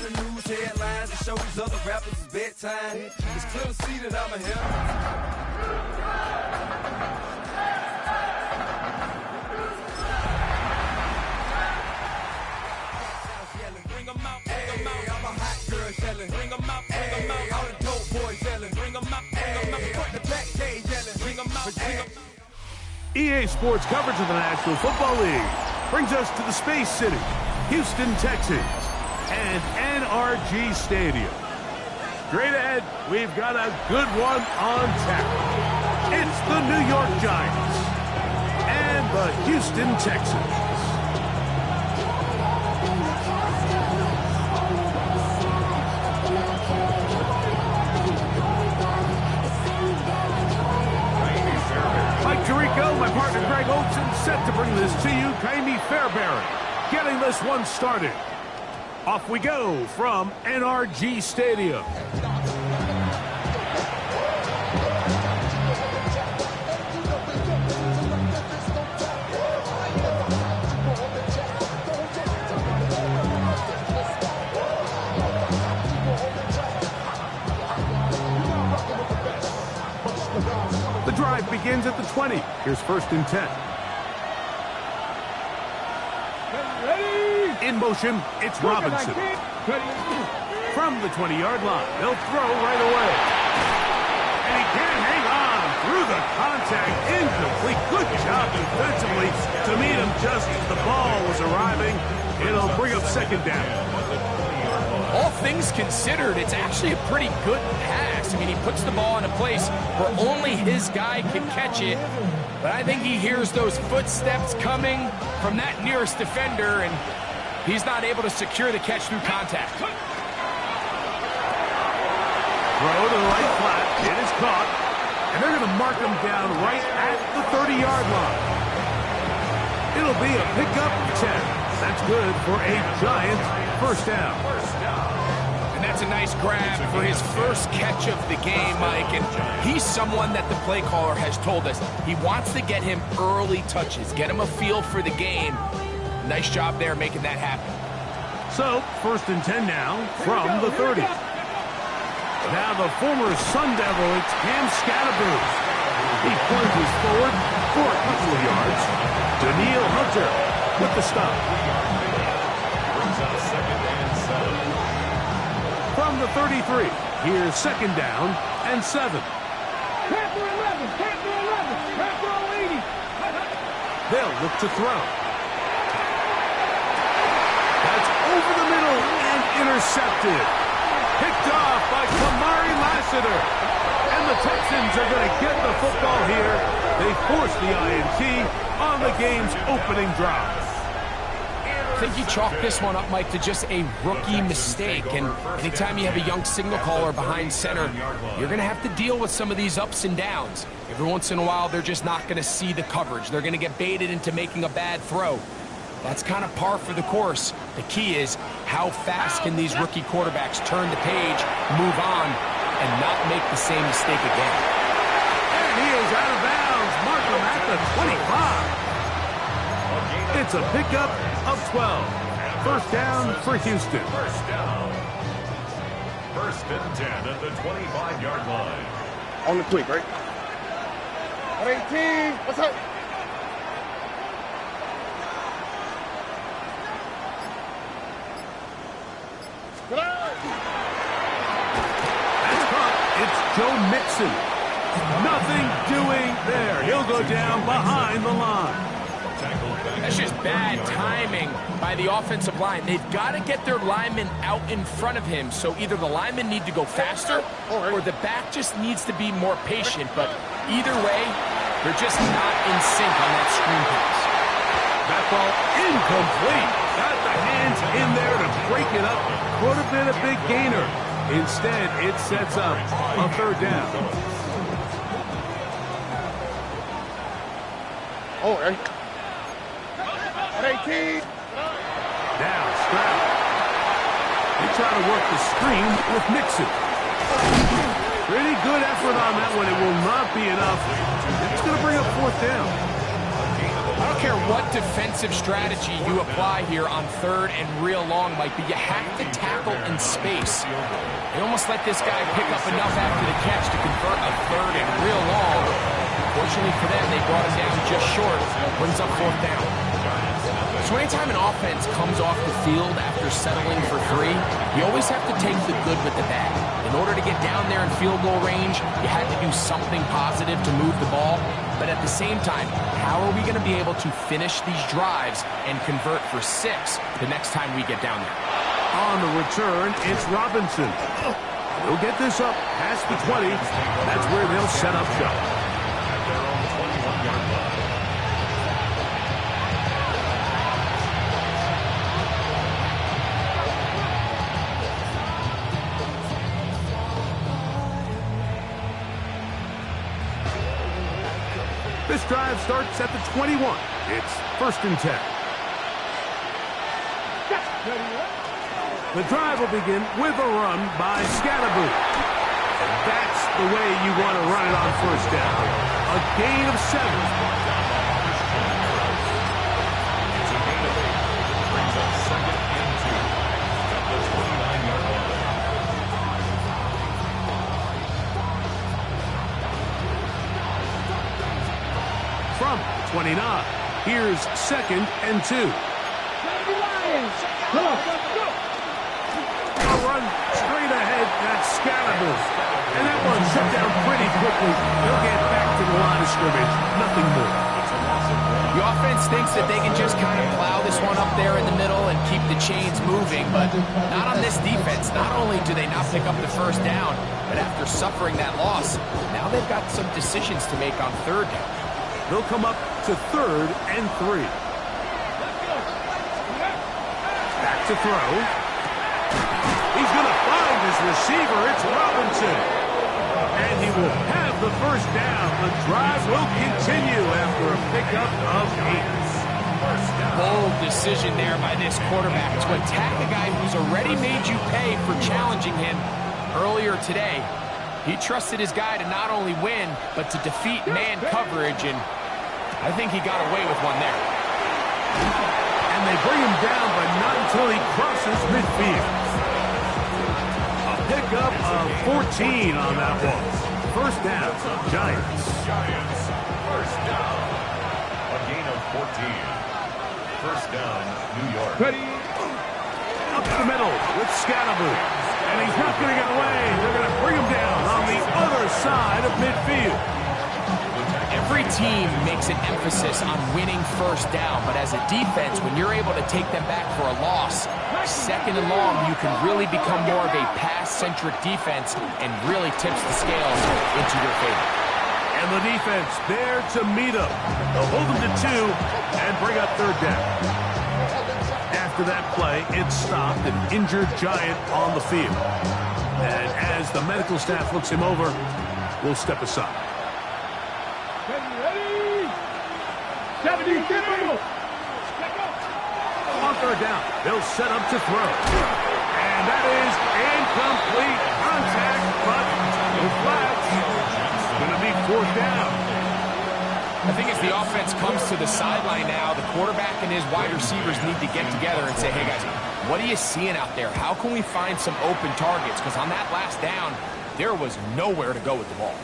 the news headlines and show these other rappers it's bedtime. It's clear to see that I'm a hero. Bring 'em out, bring 'em out. I'm a hot girl yelling. Bring 'em out, bring 'em out. All the dope boys yelling. Bring 'em out, bring 'em out. Front the back cage yelling. Bring 'em out, bring 'em out. EA Sports coverage of the National Football League brings us to the Space City, Houston, Texas, and NRG Stadium. Straight ahead, we've got a good one on tap. It's the New York Giants and the Houston Texans. Mike Tirico, my partner Greg Olson, set to bring this to you. Kaimi Fairbairn getting this one started. Off we go from NRG Stadium. The drive begins at the 20. Here's 1st and 10. In motion, it's Robinson. From the 20-yard line, they'll throw right away. And he can't hang on through the contact. Incomplete. Good job defensively to meet him just as the ball was arriving. It'll bring up 2nd down. All things considered, it's actually a pretty good pass. I mean, he puts the ball in a place where only his guy can catch it. But I think he hears those footsteps coming from that nearest defender, and he's not able to secure the catch through contact. Throw to the right flat. It is caught. And they're going to mark him down right at the 30-yard line. It'll be a pickup of 10. That's good for a Giants 1st down. And that's a nice grab for his first catch of the game, Mike. And he's someone that the play caller has told us he wants to get him early touches, get him a feel for the game. Nice job there making that happen. So, 1st and 10 now from the 30. Now the former Sun Devil, it's Cam Scatterboo. He plunges forward for a couple of yards. Daniil Hunter with the stop. From the 33, here's 2nd down and 7. Can't do 11, can't do 11, can't do 80. They'll look to throw. That's over the middle and intercepted. Picked off by Kamari Lassiter. And the Texans are going to get the football here. They force the INT on the game's opening drive. I think you chalk this one up, Mike, to just a rookie mistake. And anytime you have a young signal caller behind center, you're going to have to deal with some of these ups and downs. Every once in a while, they're just not going to see the coverage. They're going to get baited into making a bad throw. That's kind of par for the course. The key is how fast can these rookie quarterbacks turn the page, move on, and not make the same mistake again. And he is out of bounds. Mark him at the 25. It's a pickup of 12. 1st down for Houston. 1st down. 1st and 10 at the 25-yard line. On the quick, right? 18. What's up? That's caught. It's Joe Mixon. Nothing doing there. He'll go down behind the line. That's just bad timing by the offensive line. They've got to get their linemen out in front of him, so either the linemen need to go faster or the back just needs to be more patient. But either way, they're just not in sync on that screen pass. That ball incomplete. Got the hands in there to break it up. Could have been a big gainer. Instead, it sets up a 3rd down. Oh, right. 18. Now, Stroud. They try to work the screen with Mixon. Pretty good effort on that one. It will not be enough. It's going to bring up 4th down. I don't care what defensive strategy you apply here on 3rd and real long, Mike, but you have to tackle and space. They almost let this guy pick up enough after the catch to convert a third and real long. Fortunately for them, they brought him down just short. Brings up fourth down. So anytime an offense comes off the field after settling for 3, you always have to take the good with the bad. In order to get down there in field goal range, you had to do something positive to move the ball. But at the same time, how are we going to be able to finish these drives and convert for 6 the next time we get down there? On the return, it's Robinson. He'll get this up past the 20. That's where they'll set up shop. At their own 21-yard line. This drive starts at the 21. It's 1st and 10. The drive will begin with a run by Scatterboot. And that's the way you want to run it on 1st down. A gain of 7. It's a gain of 8. Brings up 2nd and 2. At the 29-yard line. From 29, here's 2nd and 2. Come on. A run straight ahead, that's Scatterboot. And that one shut down pretty quickly. He'll get back to the line of scrimmage, nothing more. The offense thinks that they can just kind of plow this one up there in the middle and keep the chains moving, but not on this defense. Not only do they not pick up the 1st down, but after suffering that loss, now they've got some decisions to make on 3rd down. They'll come up to 3rd and 3. Back to throw. He's going to find his receiver. It's Robinson. And he will have the 1st down. The drive will continue after a pickup of 8. Bold decision there by this quarterback to attack a guy who's already made you pay for challenging him earlier today. He trusted his guy to not only win, but to defeat man coverage, and I think he got away with one there. And they bring him down, but not until he crosses midfield. A pickup of 14 on that one. 1st down, Giants. 1st down. A gain of 14. 1st down, New York. Ready? Up the middle with Scatterboot. And he's not going to get away. They're going to bring him down on the other side of midfield. Every team makes an emphasis on winning 1st down, but as a defense, when you're able to take them back for a loss, 2nd and long, you can really become more of a pass-centric defense and really tips the scales into your favor. And the defense there to meet up. They'll hold them to 2 and bring up 3rd down. After that play, it stopped an injured Giant on the field. And as the medical staff looks him over, we'll step aside. Ready? 70, On 3rd down, they'll set up to throw. And that is incomplete contact, but no flags. It's going to be 4th down. I think as the offense comes to the sideline now, the quarterback and his wide receivers need to get together and say, hey guys, what are you seeing out there? How can we find some open targets? Because on that last down, there was nowhere to go with the ball.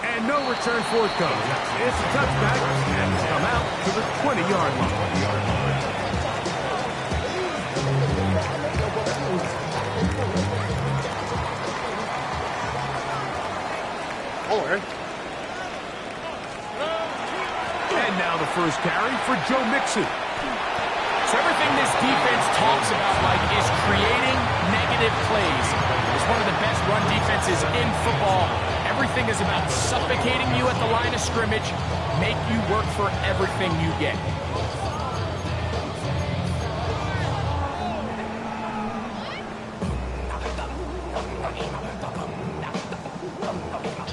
And no return forthcoming. It's a touchback, and it's come out to the 20-yard line. Oh, okay. And now the 1st carry for Joe Mixon. So everything this defense talks about, Mike, is creating negative plays. It's one of the best run defenses in football. Everything is about suffocating you at the line of scrimmage, make you work for everything you get.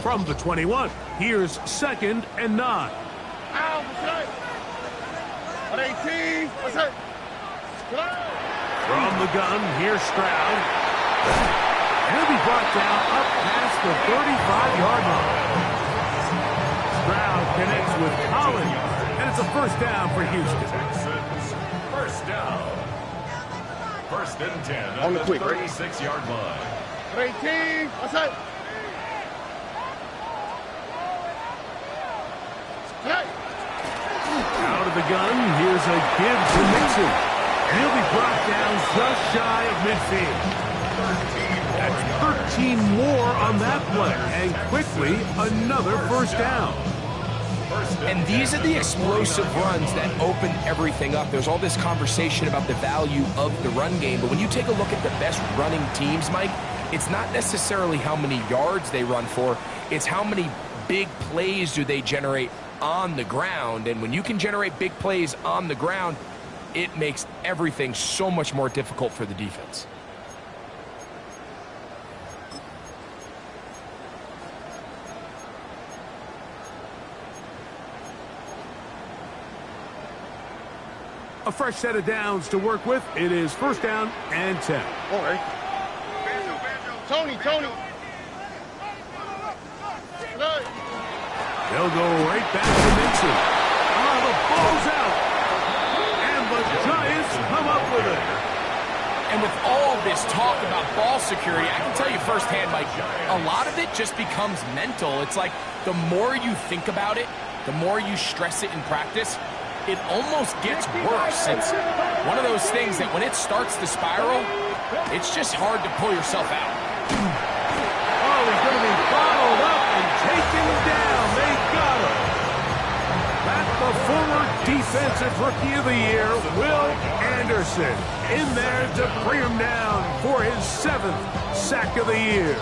From the 21, here's 2nd and 9. Ow, what's up? 18, what's up? From the gun, here's Stroud. And he'll be brought down up past the 35-yard line. Stroud connects with Collins, and it's a 1st down for Houston. Texans, 1st down. First and 10 On the at quick, the right? 36-yard line. 18. What's that? Out of the gun, here's a give to Mixon. And he'll be brought down just shy of midfield. That's 13 more on that play. And quickly, another first down. And these are the explosive runs that open everything up. There's all this conversation about the value of the run game, but when you take a look at the best running teams, Mike, it's not necessarily how many yards they run for, it's how many big plays do they generate on the ground. And when you can generate big plays on the ground, it makes everything so much more difficult for the defense. A fresh set of downs to work with. It is first down and 10. All right. Tony. They'll go right back to Mixon. Oh, the ball's out. And the Giants come up with it. And with all this talk about ball security, I can tell you firsthand, Mike, a lot of it just becomes mental. It's like the more you think about it, the more you stress it in practice, it almost gets worse. It's one of those things that when it starts to spiral, it's just hard to pull yourself out. Oh, he's going to be bottled up and taken down. They got him. That's the former Defensive Rookie of the Year, Will Anderson, in there to bring him down for his 7th sack of the year.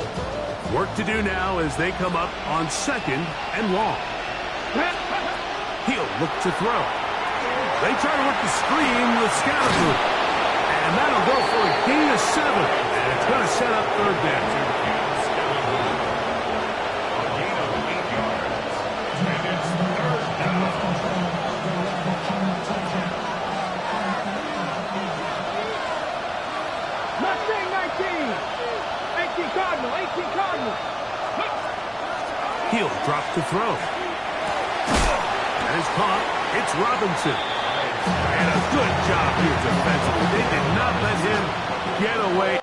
Work to do now as they come up on 2nd and long. He'll look to throw. They try to work the screen with Scatterboo. And that'll go for a gain of 7. And it's going to set up third down. A gain of 8 yards. And it's third down. Mustang 19. 18 Cardinal. 18 Cardinal. He'll drop to throw. And it's caught. It's Robinson. And a good job here defensively. They did not let him get away.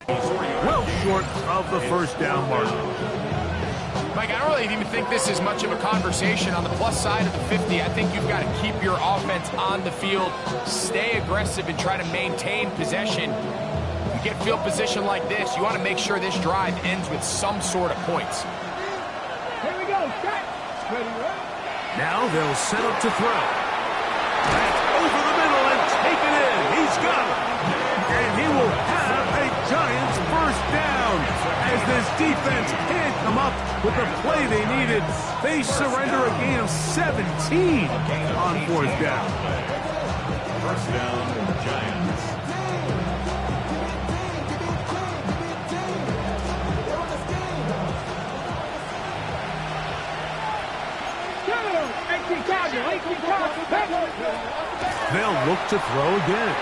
Well short of the first down mark. Mike, I don't really even think this is much of a conversation. On the plus side of the 50, I think you've got to keep your offense on the field, stay aggressive, and try to maintain possession. You get field position like this, you want to make sure this drive ends with some sort of points. Here we go. Set. Ready, right? Now they'll set up to throw. That's over the middle and taken in. He's got it. And he will have a Giants first down as this defense can't come up with the play they needed. They surrender a gain of 17 on fourth down. First down, Giants. They'll look to throw again.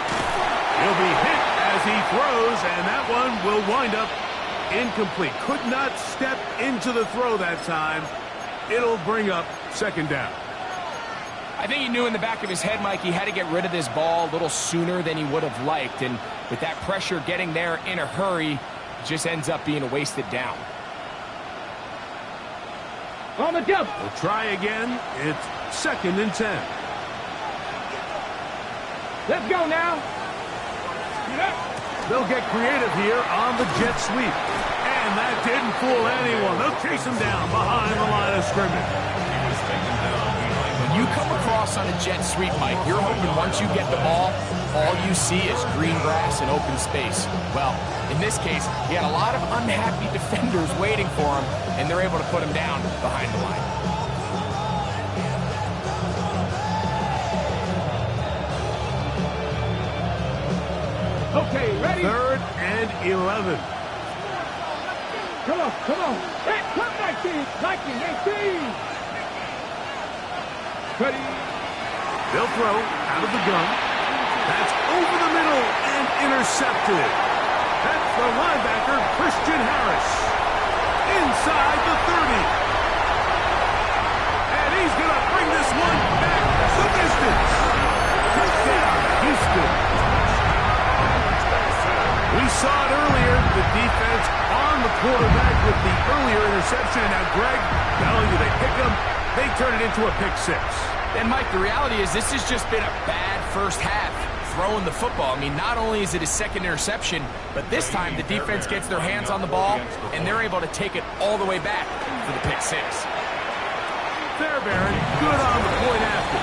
He'll be hit as he throws, and that one will wind up incomplete. Could not step into the throw that time. It'll bring up second down. I think he knew in the back of his head, Mike, he had to get rid of this ball a little sooner than he would have liked. And with that pressure getting there in a hurry, it just ends up being a wasted down. On the jump. We'll try again. It's 2nd and 10. Let's go now. They'll get creative here on the jet sweep. And that didn't fool anyone. They'll chase him down behind the line of scrimmage. When you come across house on a jet sweep, Mike. You're hoping once you get the ball, all you see is green grass and open space. Well, in this case, he had a lot of unhappy defenders waiting for him, and they're able to put him down behind the line. Okay, ready? 3rd and 11. Come on, come on. Hey, come 19, 18. Ready? They'll throw out of the gun. That's over the middle and intercepted. That's the linebacker, Christian Harris. Inside the 30. And he's going to bring this one back the distance. Touchdown, Houston. We saw it earlier, the defense on the quarterback with the earlier interception. And now Greg, not only do they pick him, they turn it into a pick six. And Mike, the reality is this has just been a bad first half throwing the football. I mean, not only is it his second interception, but this time the defense gets their hands on the ball, and they're able to take it all the way back for the pick six. Fairbairn, good on the point after.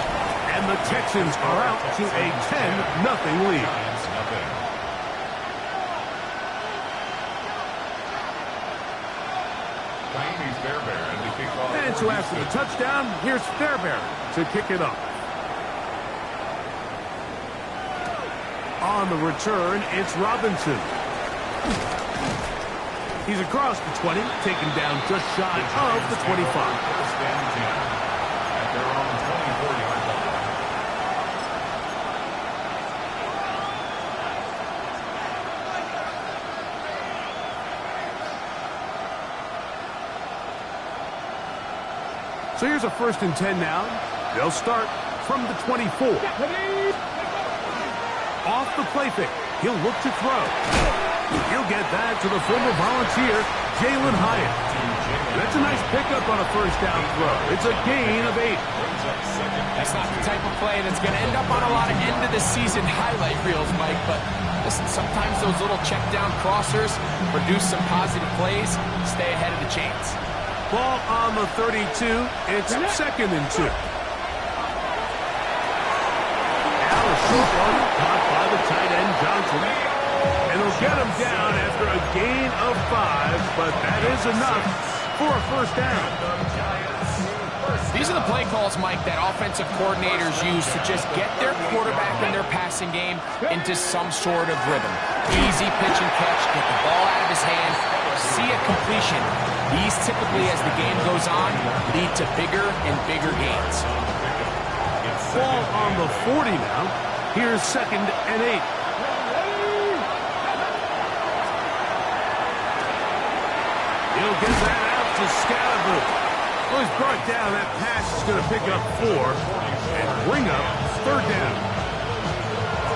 And the Texans are out to a 10-0 lead. And so after the touchdown, here's Fairbairn to kick it up. On the return, it's Robinson. He's across the 20, taken down just shy of the 25. At their own 24-yard line. So here's a 1st and 10 now. They'll start from the 24. Off the play fake. He'll look to throw. He'll get that to the former Volunteer, Jalen Hyatt. That's a nice pickup on a 1st down throw. It's a gain of 8. That's not the type of play that's going to end up on a lot of end-of-the-season highlight reels, Mike, but listen, sometimes those little check-down crossers produce some positive plays, stay ahead of the chains. Ball on the 32. It's 2nd and 2. Now a short one caught by the tight end, Johnson. And he'll get him down after a gain of 5, but that is enough for a 1st down. These are the play calls, Mike, that offensive coordinators use to just get their quarterback and their passing game into some sort of rhythm. Easy pitch and catch, get the ball out of his hand, see a completion. These typically, as the game goes on, lead to bigger and bigger gains. Ball on the 40 now. Here's 2nd and 8. He'll get that out to Scalaboo. Well, he's brought down. That pass is going to pick up 4 and bring up 3rd down.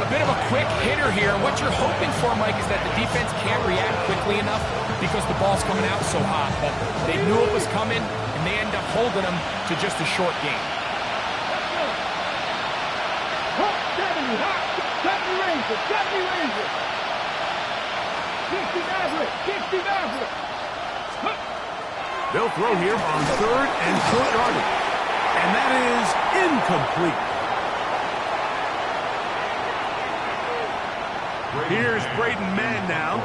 A bit of a quick hitter here. What you're hoping for, Mike, is that the defense can't react quickly enough because the ball's coming out so hot. But they knew it was coming, and they end up holding them to just a short game. They'll throw here on 3rd and short yardage. And that is incomplete. Here's Braden Mann now.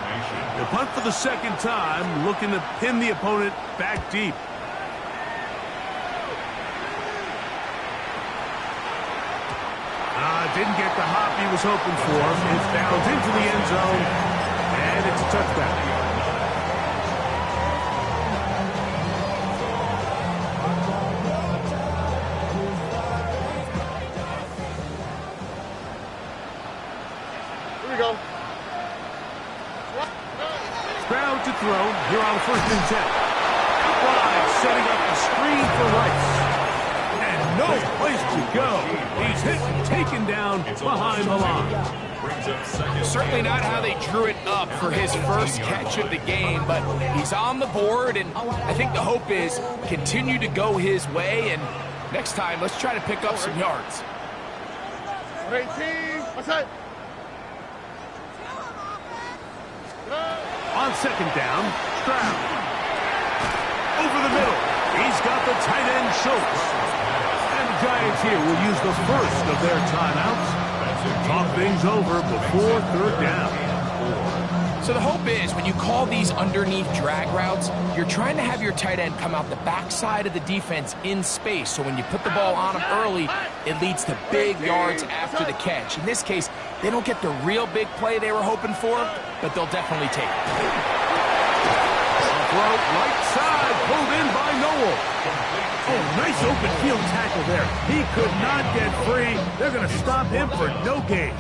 The punt for the 2nd time, looking to pin the opponent back deep. Didn't get the hop he was hoping for. It's bounds into the end zone, and it's a touchdown. Here we go. Stroud to throw here on 1st and 10. Wide, setting up the screen for Rice. And no place to go. He's hit and taken down behind the line. Certainly not how they drew it up for his first catch of the game, but he's on the board, and I think the hope is continue to go his way, and next time, let's try to pick up some yards. 18, outside. On 2nd down, Stroud. Over the middle. He's got the tight end, Schultz. And the Giants here will use the first of their timeouts. Talk things over before third down. So the hope is when you call these underneath drag routes, you're trying to have your tight end come out the backside of the defense in space. So when you put the ball on him early, it leads to big yards after the catch. In this case, they don't get the real big play they were hoping for, but they'll definitely take it. Throw right side, pulled in by Noel. Oh, nice open field tackle there. He could not get free. They're going to stop him for no gain.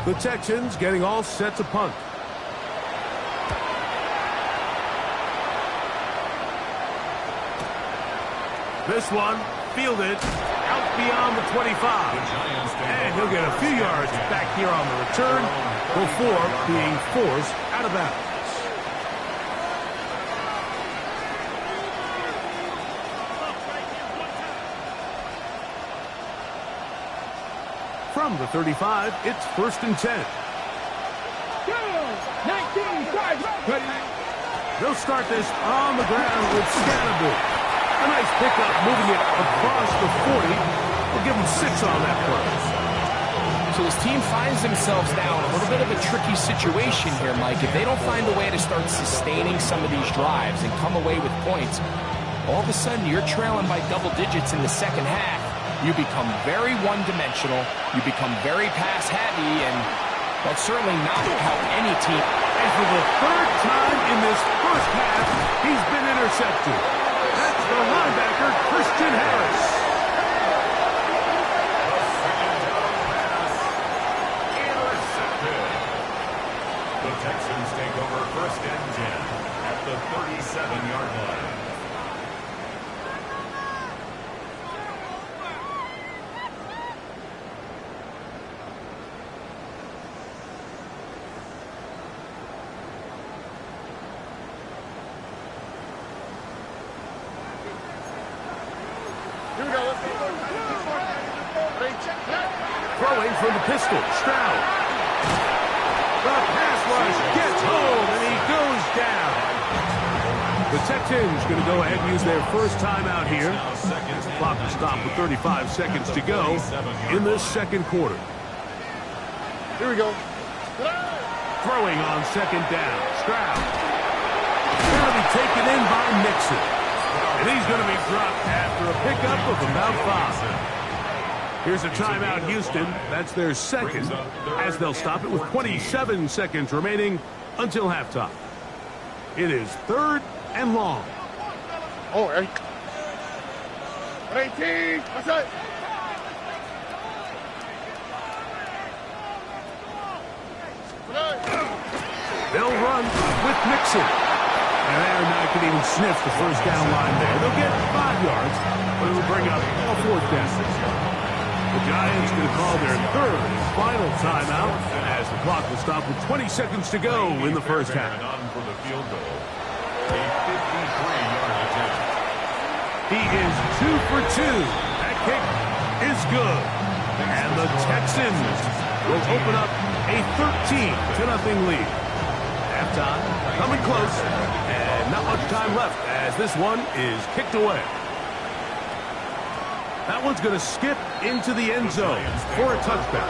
The Texans getting all set to punt. This one fielded out beyond the 25. And he'll get a few yards back here on the return before being forced out of bounds. From the 35, it's 1st and 10. 19 yards. They'll start this on the ground with Scannaboo. A nice pickup, moving it across the 40. We'll give them 6 on that play. So this team finds themselves now in a little bit of a tricky situation here, Mike. If they don't find a way to start sustaining some of these drives and come away with points, all of a sudden you're trailing by double digits in the second half. You become very one-dimensional, you become very pass-heavy, and that's certainly not how any team... And for the third time in this first half, he's been intercepted. That's the linebacker, Christian Harris. Intercepted. The Texans take over 1st and 10 at the 37-yard line. Throwing from the pistol, Stroud. The pass rush gets home, and he goes down. The Texans going to go ahead and use their first timeout here. The clock will stop with 35 seconds to go in this second quarter. Here we go. Throwing on 2nd down, Stroud. Going to be taken in by Nixon. And he's going to be dropped after a pickup of about 5. Here's a timeout, Houston. That's their second, as they'll stop it with 27 seconds remaining until halftime. It is 3rd and long. Oh, 18. What's that? They'll run with Nixon. And Aaron Knight can even sniff the first down line there. They'll get 5 yards, but it'll bring up a 4th down. The Giants going to call their 3rd and final timeout as the clock will stop with 20 seconds to go in the first half. On for the field goal. A 53-yard attempt. He is 2 for 2. That kick is good. And the Texans will open up a 13-0 lead. Halftime coming close, and not much time left as this one is kicked away. That one's going to skip into the end zone for a touchback.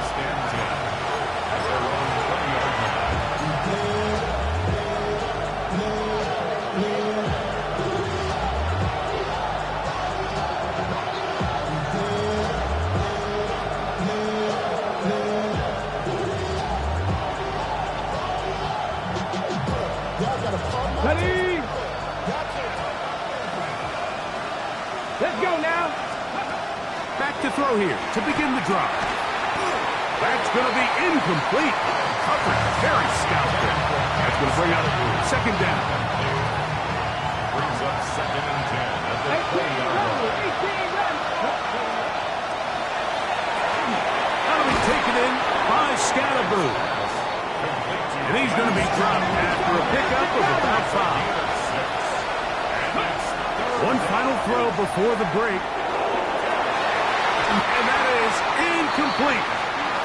Ready? Let's go now. Back to throw here to begin the drive. That's going to be incomplete. Coverage very stout there. That's going to bring up 2nd down. Brings up 2nd and 10 at the 20-yard line. That'll be taken in by Scannaboo. And he's going to be dropped after a pickup of about 5. One final throw before the break. And that is incomplete.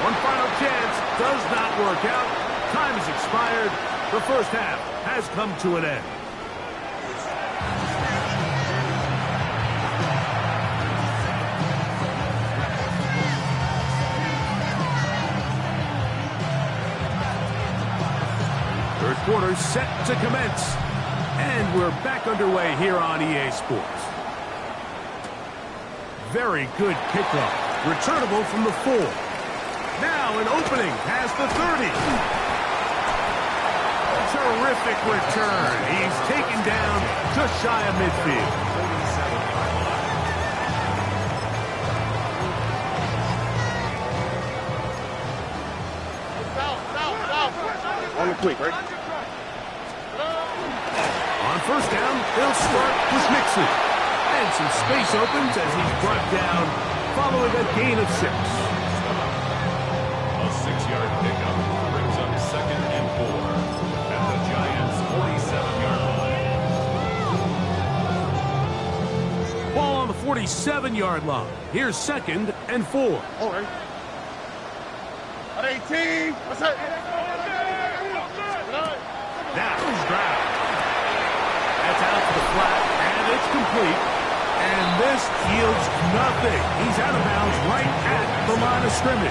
One final chance does not work out. Time has expired. The first half has come to an end. quarter set to commence. And we're back underway here on EA Sports. Very good kickoff. Returnable from the 4. Now an opening past the 30. Terrific return. He's taken down just shy of midfield. On the quick, right? On first down, they'll start with Mixon. And some space opens as he's brought down following a gain of 6. A 6-yard pickup brings up 2nd and 4 at the Giants' 47-yard line. Ball on the 47-yard line. Here's 2nd and 4. All right. At 18. What's that? Now Stroud. That's out to the flat, and it's complete. And this yields nothing. He's out of bounds right at the line of scrimmage.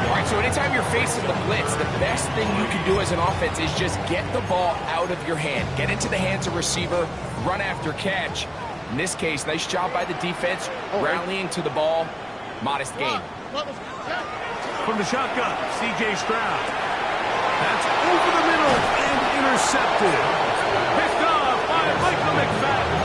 All right, so anytime you're facing the blitz, the best thing you can do as an offense is just get the ball out of your hand. Get into the hands of receiver, run after catch. In this case, nice job by the defense, rallying to the ball. Modest gain. From the shotgun, C.J. Stroud. That's over the middle and intercepted. Picked off by Michael McFadden.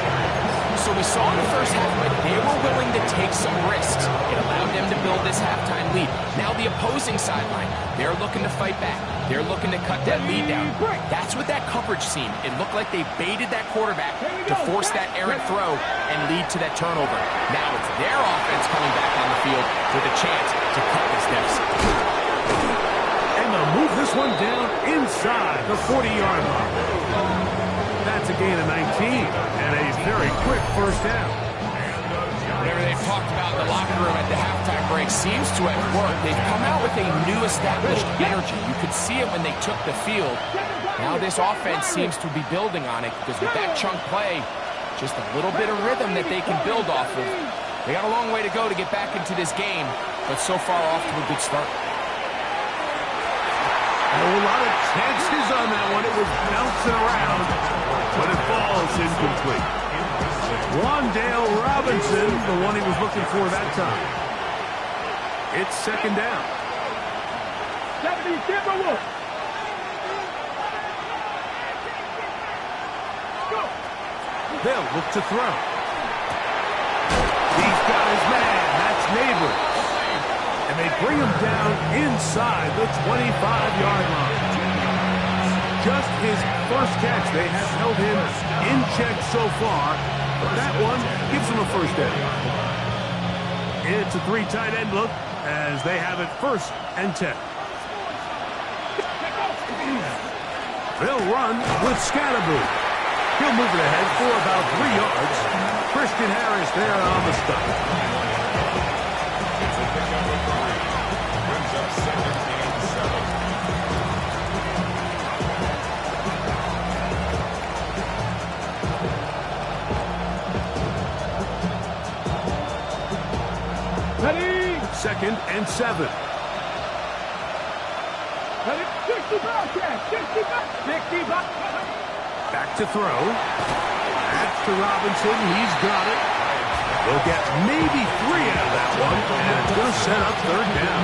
So we saw in the first half, but they were willing to take some risks. It allowed them to build this halftime lead. Now the opposing sideline, they're looking to fight back. They're looking to cut that lead down. That's what that coverage seemed. It looked like they baited that quarterback to force that errant throw and lead to that turnover. Now it's their offense coming back on the field with a chance to cut this deficit. And they'll move this one down inside the 40-yard line. That's a gain of 19 and a very quick first down. Whatever they've talked about in the locker room at the halftime break seems to have worked. They've come out with a new established energy. You could see it when they took the field. Now this offense seems to be building on it because with that chunk play, just a little bit of rhythm that they can build off of. They got a long way to go to get back into this game, but so far off to a good start. A lot of chances on that one. It was bouncing around, but it falls incomplete. Wandale Robinson, the one he was looking for that time. It's 2nd down. They'll look to throw. He's got his man. That's Neighbors. And they bring him down inside the 25-yard line. Just his first catch. They have held him in check so far. But that one gives him a first down. It's a 3 tight end look as they have it 1st and 10. They'll run with Scatterboo. He'll move it ahead for about 3 yards. Christian Harris there on the stop. It's a pickup of 3. Brings up 2nd and 7. Ready? 2nd and 7. Ready? 60 back. Back to throw. That's to Robinson. He's got it. They'll get maybe 3 out of that one, and it's going to set up 3rd down.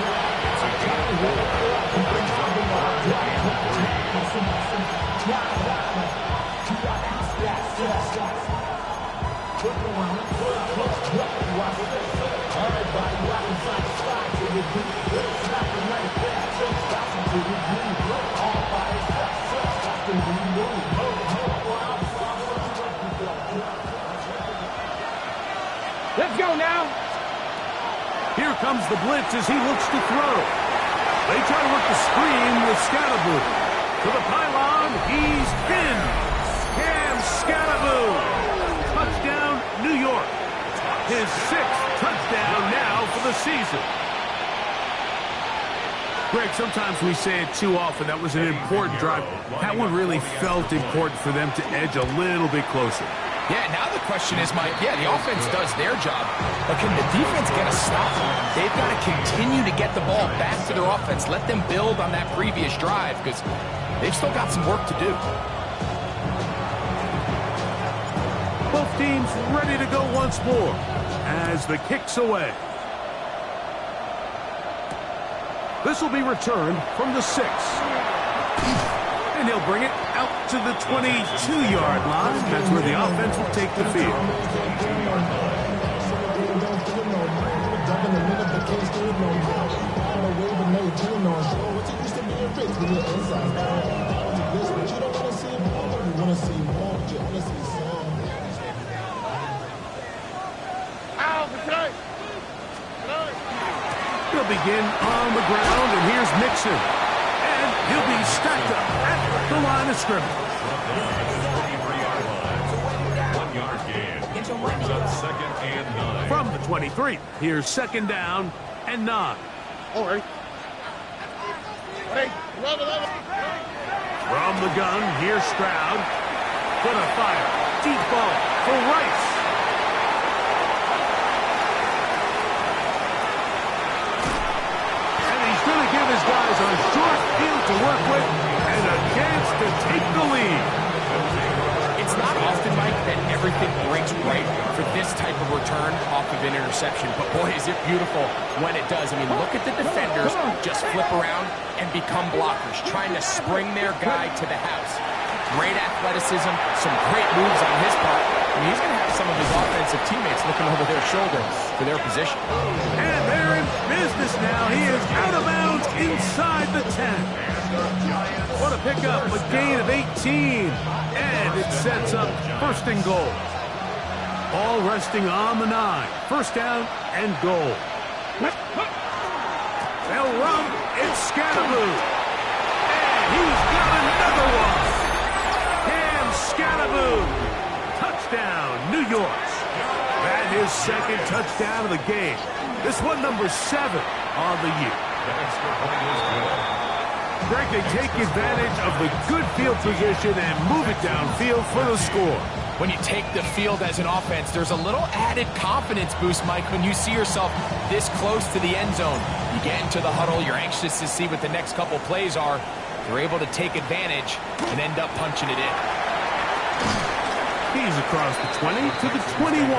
Let's go now. Here comes the blitz as he looks to throw. They try to work the screen with Scatterboo. To the pylon, he's pinned. Cam Scatterboo. Touchdown, New York. His 6th touchdown now for the season. Greg, sometimes we say it too often. That was an important drive. That one really felt important for them to edge a little bit closer. Yeah, now the question is, Mike, yeah, the offense does their job, but can the defense get a stop? They've got to continue to get the ball back to their offense. Let them build on that previous drive because they've still got some work to do. Both teams ready to go once more as the kick's away. This will be returned from the 6. And he'll bring it out to the 22-yard line. That's where the offense will take the field. He'll begin on the ground, and here's Mixon. And he'll be stacked up at the line of scrimmage. 1-yard gain. Brings up 2nd and 9. From the 23, here's 2nd down and 9. All right. Hey, love it. From the gun, here's Stroud. Gonna fire. Deep ball for Rice. And he's going to give his guys a short field to work with and a chance to take the lead. It's not often, Mike, that everything breaks right for this type of return off of an interception. But, boy, is it beautiful when it does. I mean, look at the defenders just flip around and become blockers, trying to spring their guy to the house. Great athleticism, some great moves on his part. I mean, he's going to have some of his offensive teammates looking over their shoulder for their position. And they're in business now. He is out of bounds inside the 10. What a pickup, a gain of 18. And it sets up 1st and goal. All resting on the 9. 1st down and goal. They'll run. It's Scatterboo. And he's got another one. Cam Scatterboo. Touchdown, New York. That is 2nd touchdown of the game. This one number 7 on the year. The extra point is good. Greg, they take advantage of the good field position and move it downfield for the score. When you take the field as an offense, there's a little added confidence boost, Mike, when you see yourself this close to the end zone. You get into the huddle, you're anxious to see what the next couple plays are. You're able to take advantage and end up punching it in. He's across the 20 to the 21.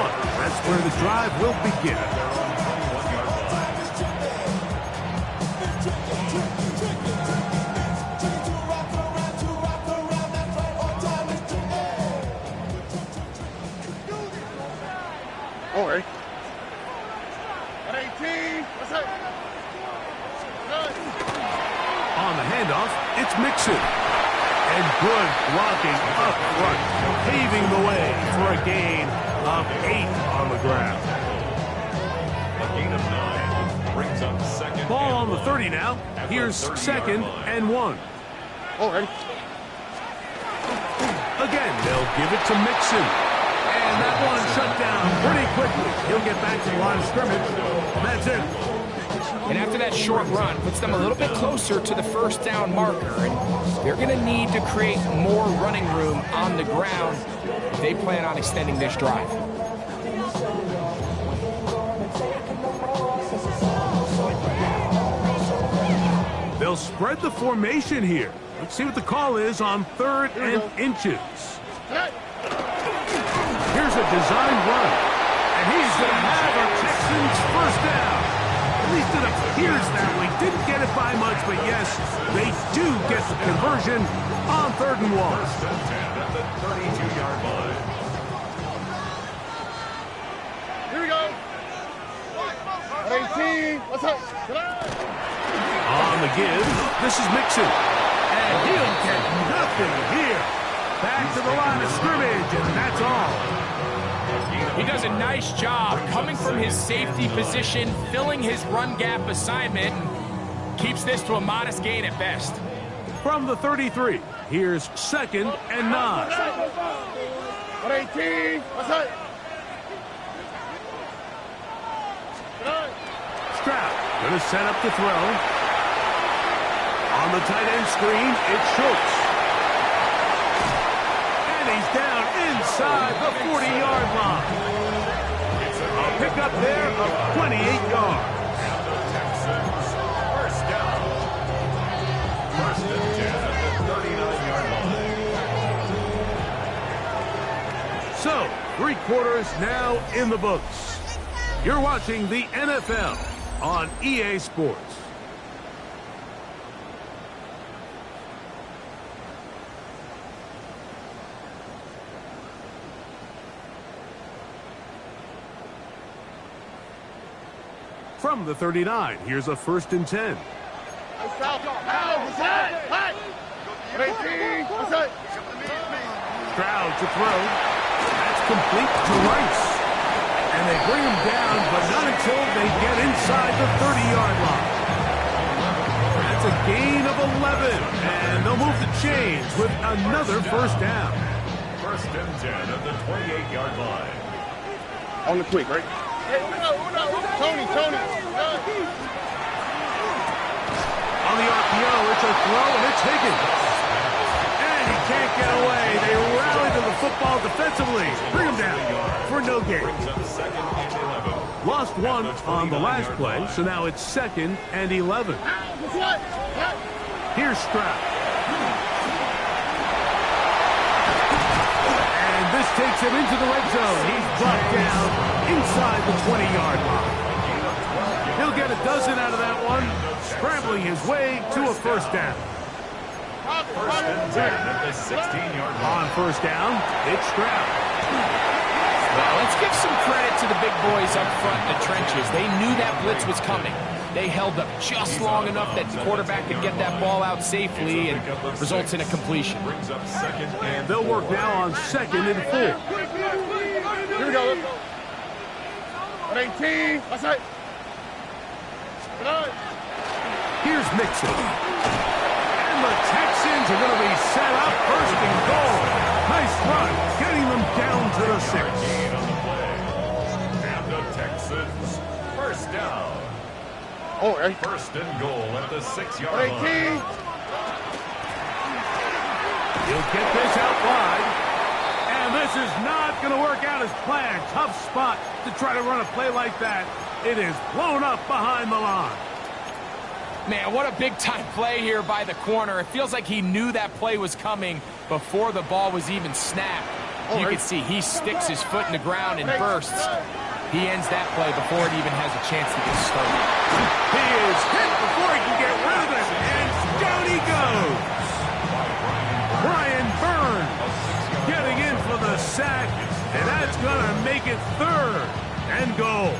That's where the drive will begin. All right. 18. What's up? On the handoff, it's Mixon. And good blocking up front, paving the way for a gain of 8 on the ground. A gain of 9 brings up 2nd. Ball on the 30 now. Here's 2nd and 1. All right. Again, they'll give it to Mixon. And that one shut down pretty quickly. He'll get back to the line of scrimmage. That's it. And after that short run, puts them a little bit closer to the 1st down marker. And they're going to need to create more running room on the ground if they plan on extending this drive. They'll spread the formation here. Let's see what the call is on 3rd and inches. Here's a design run. And he's going to have a Texans 1st down. At least it appears that way. Didn't get it by much, but yes, they do get the conversion on 3rd and 1. 1st and 10 at the 32-yard line. Here we go. 18. What's up? On the give, this is Mixon. And he'll get nothing here. Back to the line of scrimmage, and that's all. He does a nice job coming from his safety position, filling his run gap assignment, and keeps this to a modest gain at best. From the 33, here's 2nd and 9. 18. What's up? Stroud going to set up the throw. On the tight end screen, it's Schultz. And he's down inside inside the 40-yard line. A pickup there of 28 yards. And the Texans, first down. First and 10 at the 39-yard line. So, 3 quarters now in the books. You're watching the NFL on EA Sports. From the 39, here's a 1st and 10. What's that? 18. What's that? Stroud to throw. That's complete to Rice. And they bring him down, but not until they get inside the 30-yard line. That's a gain of 11, and they'll move the chains with another 1st down. First and 10 at the 28-yard line. On the quick, right? Hey, Tony. On the RPO, it's a throw, and it's taken. And he can't get away. They rally to the football defensively. Bring him down for no gain. Lost 1 on the last play, so now it's 2nd and 11. Here's Stroud. And this takes him into the red zone. He's brought down inside the 20-yard line. He'll get a dozen out of that one, scrambling his way to a 1st down. First and 10 at the 16-yard line. On 1st down, it's Stroud. Well, let's give some credit to the big boys up front in the trenches. They knew that blitz was coming. They held up just long enough that the quarterback could get that ball out safely and results in a completion. Brings up 2nd and They'll work now on 2nd and 4. Here we go. 18. What's that? Here's Mixon. And the Texans are going to be set up 1st and goal. Nice run, getting them down to the 6. gain on the play. And the Texans, first down. Oh, hey. First and goal at the 6-yard 18. line. He'll get this out wide. And this is not going to work out as planned. Tough spot to try to run a play like that. It is blown up behind the line. Man, what a big-time play here by the corner. It feels like he knew that play was coming before the ball was even snapped. You can see he sticks his foot in the ground and bursts. He ends that play before it even has a chance to get started. He is hit before he can get rid of it. And down he goes. Brian Burns getting in for the sack. And that's going to make it 3rd and goal.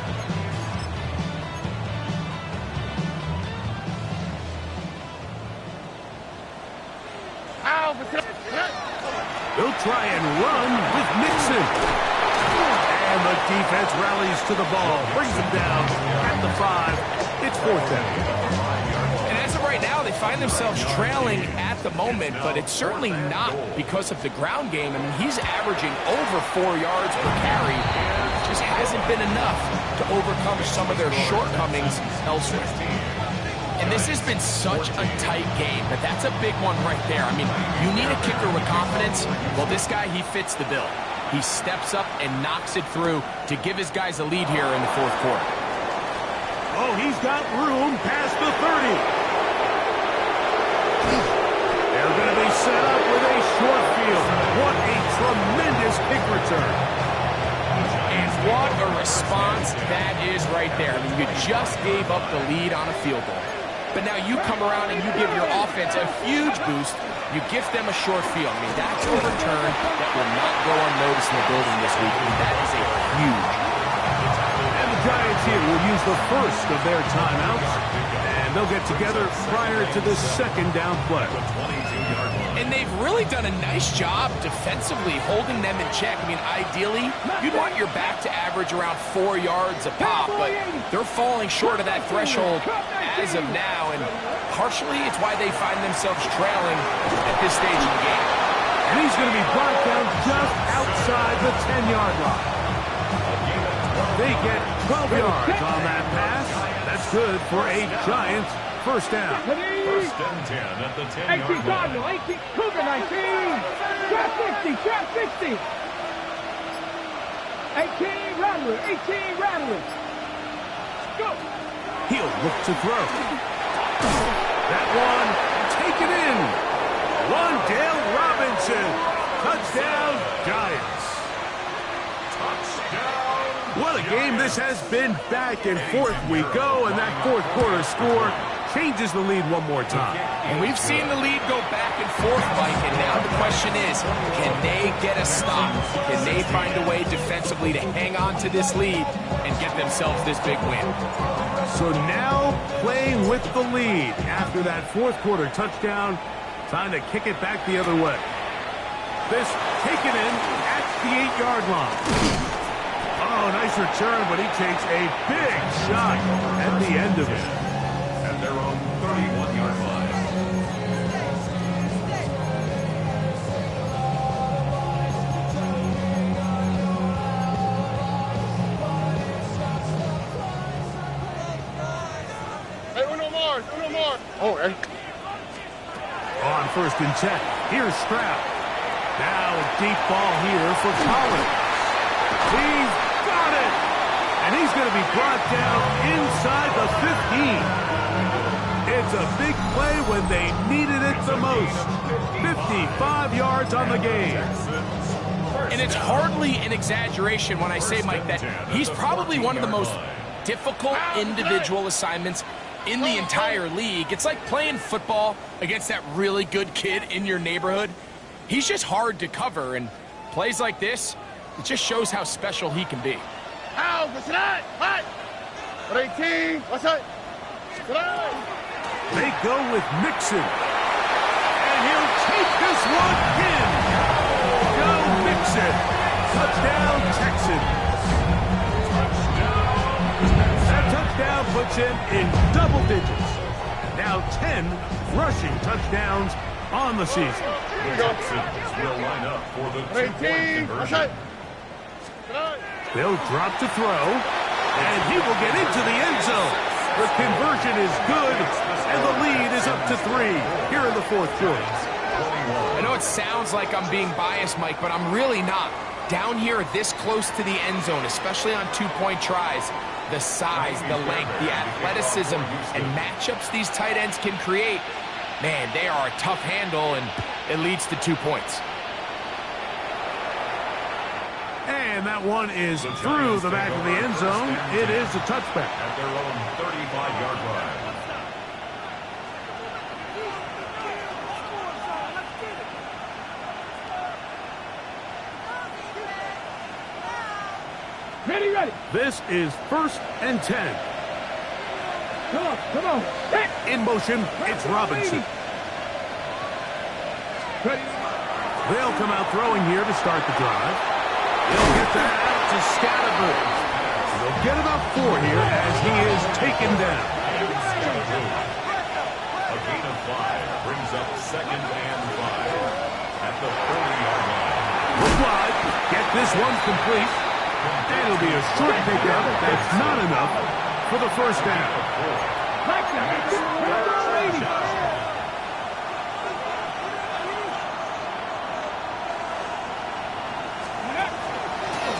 They'll try and run with Mixon. And the defense rallies to the ball, brings him down at the 5. It's 4th down. And as of right now, they find themselves trailing at the moment, but it's certainly not because of the ground game. I mean, he's averaging over 4 yards per carry. It just hasn't been enough to overcome some of their shortcomings elsewhere. And this has been such a tight game, but that's a big one right there. I mean, you need a kicker with confidence. Well, this guy, he fits the bill. He steps up and knocks it through to give his guys a lead here in the 4th quarter. Oh, he's got room past the 30. They're going to be set up with a short field. What a tremendous kick return. And what a response that is right there. I mean, you just gave up the lead on a field goal. But now you come around and you give your offense a huge boost. You gift them a short field. I mean, that's a return that will not go unnoticed in the building this week. I mean, that is a huge. And the Giants here will use the first of their timeouts. And they'll get together prior to the 2nd down play. And they've really done a nice job defensively holding them in check. I mean, ideally, you'd want your back to average around 4 yards a pop, but they're falling short of that threshold as of now, and partially it's why they find themselves trailing at this stage of the game. And he's going to be brought down just outside the 10-yard line. They get 12 yards on that pass. That's good for a Giants first down. First and 10 at the 10-yard line. 18, Cougar 19. Trap 60, trap 60. 18 Rattlers. 18 Rattlers. Go. He'll look to throw. That one taken in. Wandale Robinson. Touchdown, Giants. Touchdown. What a game this has been. Back and forth we go, and that fourth quarter score changes the lead one more time. And we've seen the lead go back and forth, Mike, and now the question is, can they get a stop? Can they find a way defensively to hang on to this lead and get themselves this big win? So now playing with the lead after that fourth quarter touchdown, time to kick it back the other way. This taken in at the 8-yard line. Oh, nice return, but he takes a big shot at the end of it. At their own 31-yard line. Hey, uno more. Oh, hey. On 1st and 10, here's Stroud. Now a deep ball here for Collins. He's got it! And he's going to be brought down inside the 15. It's a big play when they needed it the most. 55 yards on the game. And it's hardly an exaggeration when I say, Mike, that he's probably one of the most difficult individual assignments in the entire league. It's like playing football against that really good kid in your neighborhood. He's just hard to cover, and plays like this, it just shows how special he can be. Ow, what's that? What? 18, what's that? They go with Mixon. And he'll take this one in. Go Mixon. Touchdown, Texans. That touchdown puts him in double digits. Now 10 rushing touchdowns on the season. The Texans will line up for the 2-point conversion. They'll drop to throw, and he will get into the end zone. The conversion is good, and the lead is up to 3 here in the fourth quarter. I know it sounds like I'm being biased, Mike, but I'm really not. Down here this close to the end zone, especially on 2-point tries, the size, the length, the athleticism, and matchups these tight ends can create, man, they are a tough handle, and it leads to 2 points. And that one is through the back of the end zone. It is a touchback. At their own 35-yard line. Ready. This is 1st and 10. Come on. Hit. In motion, it's Robinson. Ready. They'll come out throwing here to start the drive. He'll get that out to Scattergood. They'll get about 4 here as he is taken down. A gain of 5 brings up 2nd and 5 at the 40-yard line. Look wide. Get this one complete. And it'll be a short pickup. That's not enough for the first down.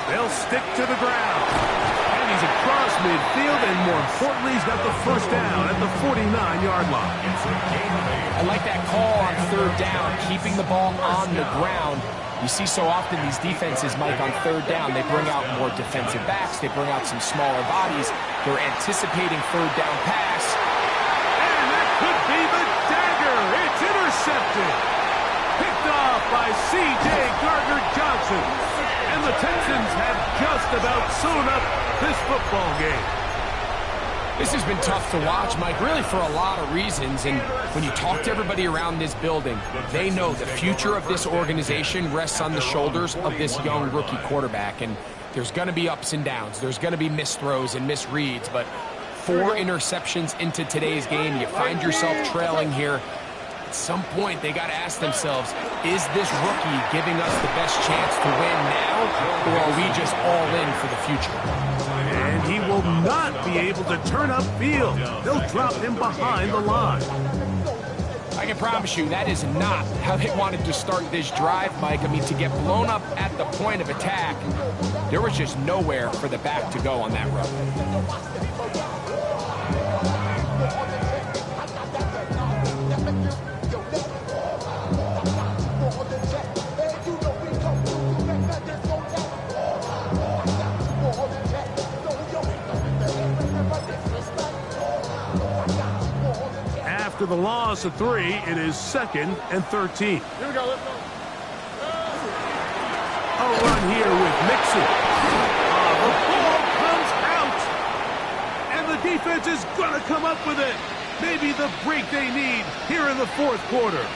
They'll stick to the ground. And he's across midfield, and more importantly, he's got the first down at the 49-yard line. I like that call on 3rd down, keeping the ball on the ground. You see so often these defenses, Mike, on 3rd down, they bring out more defensive backs, they bring out some smaller bodies. They're anticipating 3rd down pass. And that could be the dagger. It's intercepted. Picked off by C.J. Gardner-Johnson. And the Texans have just about sewn up this football game. This has been tough to watch, Mike, really for a lot of reasons. And when you talk to everybody around this building, they know the future of this organization rests on the shoulders of this young rookie quarterback. And there's going to be ups and downs. There's going to be missed throws and misreads. But 4 interceptions into today's game, you find yourself trailing here. At some point, they got to ask themselves, is this rookie giving us the best chance to win now, or are we just all in for the future? And he will not be able to turn upfield. They'll drop him behind the line. I can promise you that is not how they wanted to start this drive, Mike. I mean, to get blown up at the point of attack, there was just nowhere for the back to go on that run. After the loss of 3, it is 2nd and 13. Here we go, let's go. A run here with Mixon. The ball comes out. And the defense is going to come up with it. Maybe the break they need here in the 4th quarter.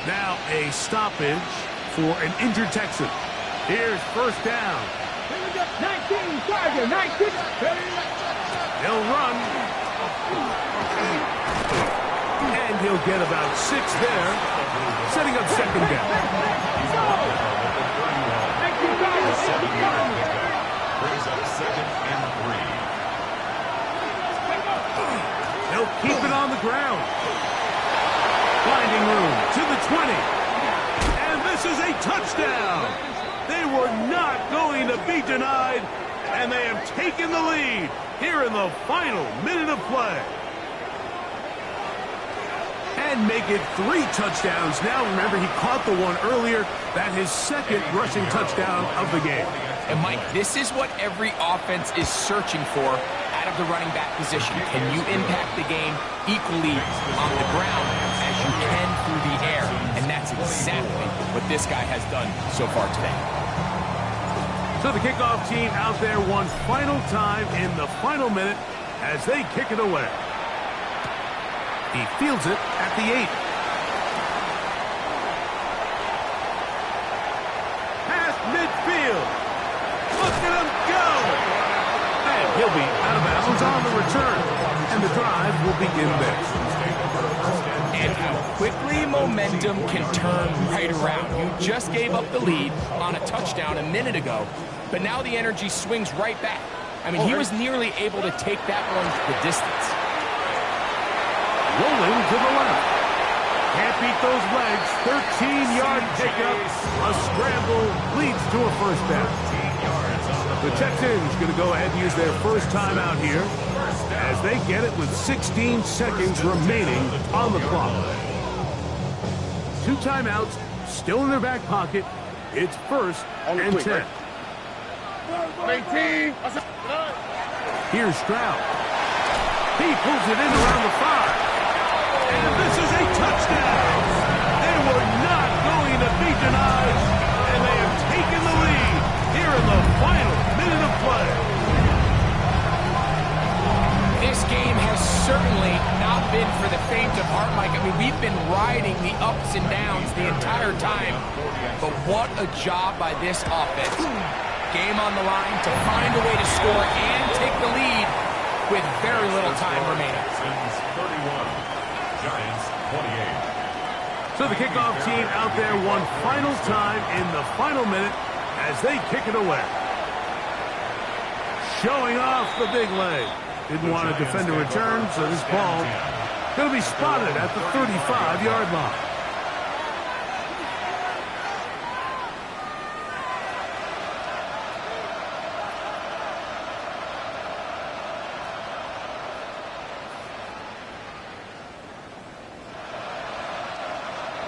Now a stoppage for an injured Texan. Here's 1st down. 19, Tiger, 19. He'll run. And he'll get about 6 there, setting up 2nd down. Brings up 2nd and 3. They'll keep it on the ground. Finding room to the 20. And this is a touchdown. They were not going to be denied, and they have taken the lead here in the final minute of play. And make it 3 touchdowns. Now, remember, he caught the one earlier. That his 2nd rushing touchdown of the game. And, Mike, this is what every offense is searching for out of the running back position. Can you impact the game equally on the ground as you can through the air? And that's exactly what this guy has done so far today. So the kickoff team out there one final time in the final minute as they kick it away. He fields it at the 8. Past midfield. Look at him go. And he'll be out of bounds on the return. And the drive will begin there. And how quickly momentum can turn right around. You just gave up the lead on a touchdown a minute ago, but now the energy swings right back. I mean, he was nearly able to take that one the distance. Rolling to the left. Can't beat those legs. 13-yard pickup. A scramble leads to a 1st down. The Texans going to go ahead and use their 1st timeout here as they get it with 16 seconds remaining on the clock. 2 timeouts still in their back pocket. It's 1st and 10. 18. Here's Stroud. He pulls it in around the 5. And this is a touchdown. They were not going to be denied, and they have taken the lead here in the final minute of play. This game has certainly not been for the faint of heart, Mike. I mean, we've been riding the ups and downs the entire time, but what a job by this offense. Game on the line to find a way to score and take the lead with very little time remaining. 31. Giants 28. So the kickoff team out there one final time in the final minute as they kick it away. Showing off the big leg. Didn't want to defend a return, so this ball going to be spotted at the 35-yard line.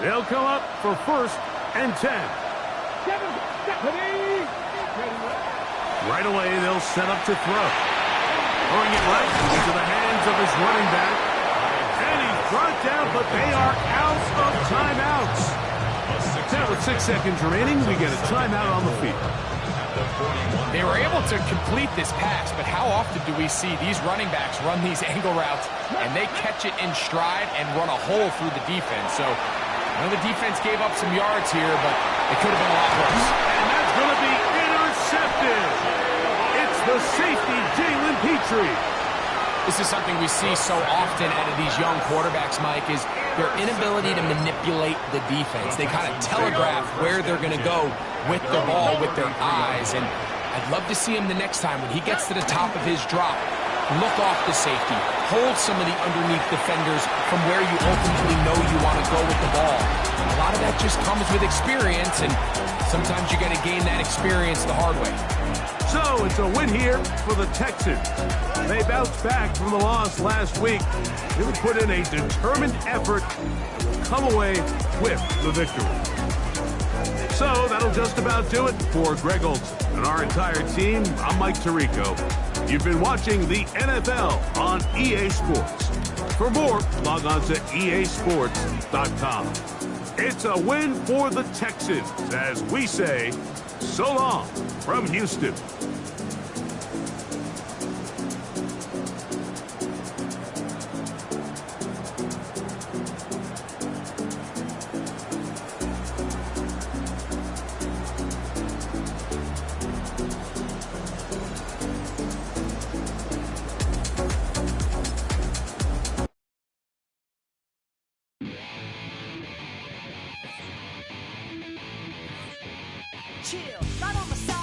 They'll come up for 1st and 10. Right away, they'll set up to throw. Throwing it right into the hands of his running back. And he's brought down, but they are out of timeouts. Now with 6 seconds remaining, we get a timeout on the field. They were able to complete this pass, but how often do we see these running backs run these angle routes and they catch it in stride and run a hole through the defense? So I know the defense gave up some yards here, but it could have been a lot worse. And that's going to be intercepted. It's the safety, Jalen Petrie. This is something we see so often out of these young quarterbacks, Mike, is their inability to manipulate the defense. They kind of telegraph where they're going to go with the ball, with their eyes. And I'd love to see him the next time when he gets to the top of his drop. look off the safety, hold some of the underneath defenders from where you ultimately know you want to go with the ball. A lot of that just comes with experience, and sometimes you got to gain that experience the hard way. So it's a win here for the Texans. They bounced back from the loss last week. They would put in a determined effort to come away with the victory. So that'll just about do it for Greg Olson and our entire team. I'm Mike Tirico. You've been watching the NFL on EA Sports. For more, log on to easports.com. It's a win for the Texans as we say so long from Houston. Chill, not on the side.